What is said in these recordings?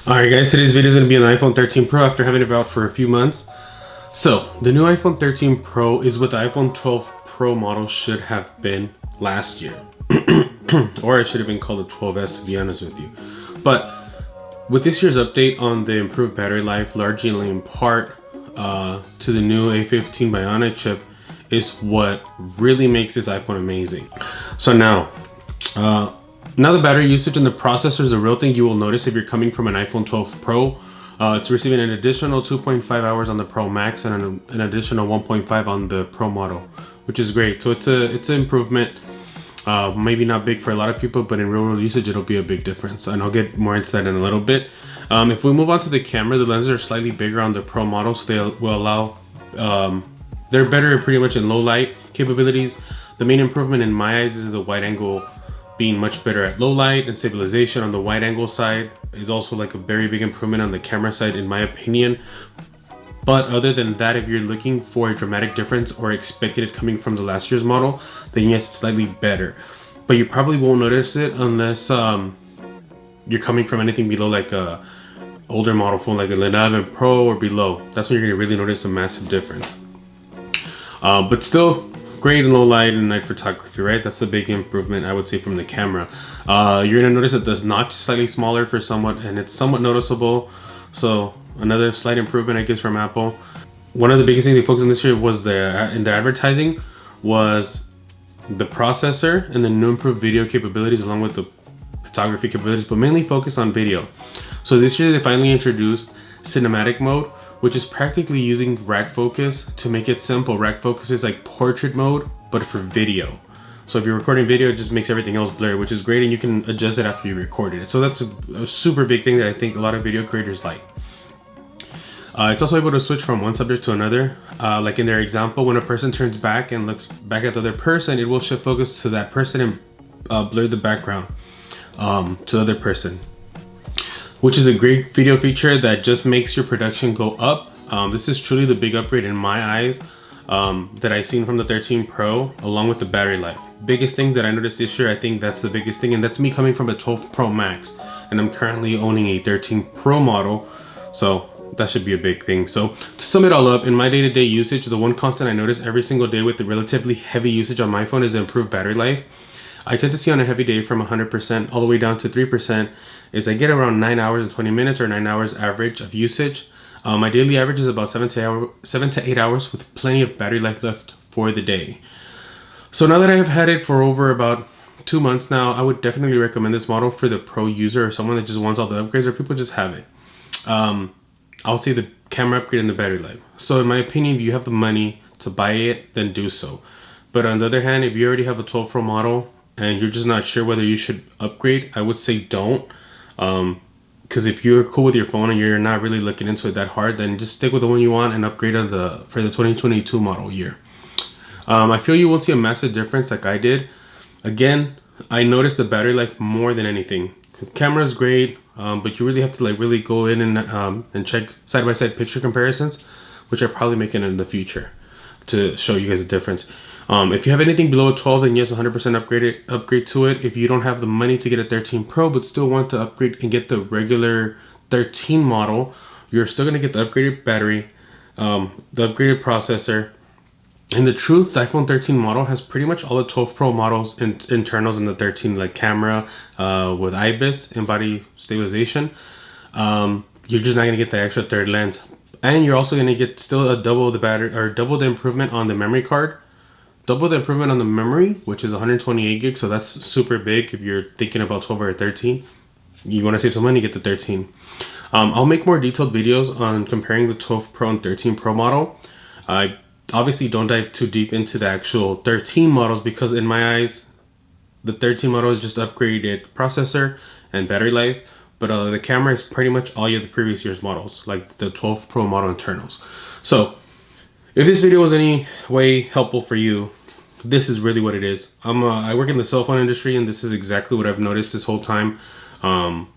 Alright guys, today's video is going to be an iPhone 13 Pro after having it out for a few months. So, the new iPhone 13 Pro is what the iPhone 12 Pro model should have been last year. Or it should have been called the 12S, to be honest with you. But with this year's update on the improved battery life, largely in part to the new A15 Bionic chip, is what really makes this iPhone amazing. So now the battery usage and the processor is a real thing you will notice if you're coming from an iPhone 12 Pro. It's receiving an additional 2.5 hours on the Pro Max and an additional 1.5 on the Pro model, which is great. So it's an improvement. Maybe not big for a lot of people, but in real world usage it'll be a big difference, and I'll get more into that in a little bit. If we move on to the camera, the lenses are slightly bigger on the Pro model, so they will allow they're better pretty much in low light capabilities. The main improvement in my eyes is the wide angle being much better at low light, and stabilization on the wide angle side is also like a very big improvement on the camera side in my opinion. But other than that, if you're looking for a dramatic difference or expected it coming from the last year's model, then yes, it's slightly better. But you probably won't notice it unless you're coming from anything below like a older model phone like the 11 Pro or below. That's when you're gonna really notice a massive difference. But still great in low light and night photography, right? That's the big improvement I would say from the camera. You're gonna notice that the notch is slightly smaller for somewhat, and it's somewhat noticeable. So another slight improvement I guess from Apple. One of the biggest things they focused on this year was in the advertising was the processor and the new improved video capabilities along with the photography capabilities, but mainly focused on video. So this year they finally introduced cinematic mode, which is practically using rack focus. To make it simple, rack focus is like portrait mode, but for video. So if you're recording video, it just makes everything else blurry, which is great, and you can adjust it after you recorded it. So that's a super big thing that I think a lot of video creators like. It's also able to switch from one subject to another. Like in their example, when a person turns back and looks back at the other person, it will shift focus to that person and blur the background to the other person, which is a great video feature that just makes your production go up. This is truly the big upgrade in my eyes that I've seen from the 13 Pro, along with the battery life. Biggest things that I noticed this year, I think that's the biggest thing, and that's me coming from a 12 Pro Max, and I'm currently owning a 13 Pro model, so that should be a big thing. So to sum it all up, in my day-to-day usage, the one constant I notice every single day with the relatively heavy usage on my phone is the improved battery life. I tend to see on a heavy day from 100% all the way down to 3% is I get around 9 hours and 20 minutes or 9 hours average of usage. My daily average is about 7 to 8 hours with plenty of battery life left for the day. So now that I have had it for over about 2 months now, I would definitely recommend this model for the pro user or someone that just wants all the upgrades, or people just have it. I'll say the camera upgrade and the battery life. So in my opinion, if you have the money to buy it, then do so. But on the other hand, if you already have a 12 Pro model and you're just not sure whether you should upgrade, I would say don't. Because if you're cool with your phone and you're not really looking into it that hard, then just stick with the one you want and upgrade on for the 2022 model year. I feel you won't see a massive difference like I did. Again, I noticed the battery life more than anything. The camera's great, but you really have to like really go in and check side-by-side picture comparisons, which I'll probably make in the future to show you guys the difference. If you have anything below a 12, then yes, 100% upgrade to it. If you don't have the money to get a 13 Pro but still want to upgrade and get the regular 13 model, you're still gonna get the upgraded battery, the upgraded processor. And the truth, the iPhone 13 model has pretty much all the 12 Pro models internals in the 13, like camera with IBIS and body stabilization. You're just not gonna get the extra third lens, and you're also gonna get still a double the battery or double the improvement on the memory card. Double the improvement on the memory, which is 128 gigs, so that's super big if you're thinking about 12 or 13. You want to save some money, get the 13. I'll make more detailed videos on comparing the 12 Pro and 13 Pro model. I obviously don't dive too deep into the actual 13 models because in my eyes, the 13 model is just upgraded processor and battery life, but the camera is pretty much all the previous year's models, like the 12 Pro model internals. So if this video was any way helpful for you, this is really what it is. I work in the cell phone industry, and this is exactly what I've noticed this whole time. And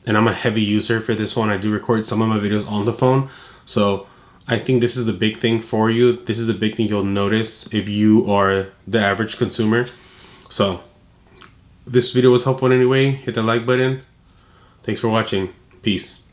I'm a heavy user for this one. I do record some of my videos on the phone. So I think this is the big thing for you. This is the big thing you'll notice if you are the average consumer. So if this video was helpful in any way, hit the like button. Thanks for watching. Peace. Peace.